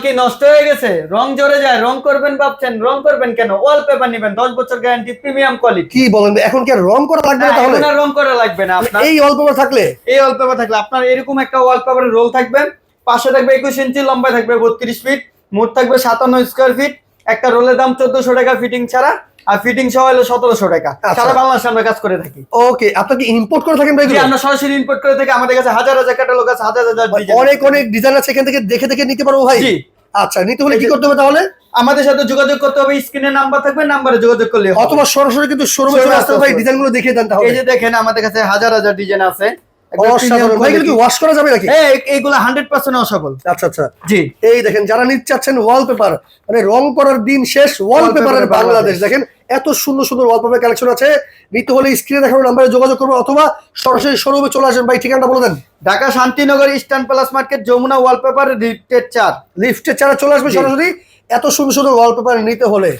কি নষ্ট হয়ে গেছে, রং জড়ে যায়, রং করবেন ভাবছেন, রং করবেন কেন? ওয়ালপেপার নেবেন 10 বছর গ্যারান্টি, প্রিমিয়াম কোয়ালিটি। কি বলেন, এখন কি আর রং করা লাগবে না তাহলে? এখন আর রং করা লাগবে না আপনার। এই ওয়ালপেপার থাকলে, এই ওয়ালপেপার থাকলে আপনার এরকম একটা ওয়ালপেপারের রোল থাকবে, পাশে থাকবে 21 ইঞ্চি, লম্বা থাকবে 32 ফিট, মোট থাকবে 57 স্কয়ার ফিট। একটা রোলের দাম 1400 টাকা ফিটিং ছাড়া, আর ফিটিং সহ হলো 1700 টাকা। সারা বাংলাদেশে আমরা কাজ করে থাকি। ওকে, আপনি কি ইম্পোর্ট করে থাকেন ভাই? জি, আমরা সরাসরি ইম্পোর্ট করে থাকি। আমাদের কাছে হাজার হাজার ক্যাটালগ আছে, হাজার হাজার ডিজাইন, অনেক অনেক ডিজাইন আছে, এখান থেকে দেখে দেখে নিতে পারবো ভাই? জি। আচ্ছা, নিতে হলে কি করতে হবে তাহলে? আমাদের সাথে যোগাযোগ করতে হবে, স্ক্রিনে নাম্বার থাকবে, নাম্বারে যোগাযোগ করলে হবে। অথবা সরাসরি কিন্তু শোরুমে চলে আসতে হবে ভাই, ডিজাইনগুলো দেখিয়ে দেন তাহলে। এই যে দেখেন আমাদের কাছে হাজার হাজার ডিজাইন আছে। অসাধারণ ভাই, এগুলো কি ওয়াশ করা যাবে নাকি? হ্যাঁ, এইগুলো 100% ওয়াশেবল। আচ্ছা আচ্ছা, জি। এই দেখেন যারা নিতে চাচ্ছেন ওয়ালপেপার, মানে রং করার দিন শেষ, ওয়ালপেপারের বাংলাদেশ। দেখেন এত সুন্দর সুন্দর ওয়ালপেপার কালেকশন আছে। নিতে হলে স্ক্রিনে দেখানো নাম্বারে যোগাযোগ করবেন অথবা সরাসরি শোরুমে চলে আসবেন। ভাই ঠিকানাটা বলে দেন। Dhaka Shantinagar eastern plus market, Jamuna wallpaper lifted 4। লিফটে ছাড়া চলে আসবে সরাসরি। এত সুন্দর সুন্দর ওয়ালপেপার নিতে হলে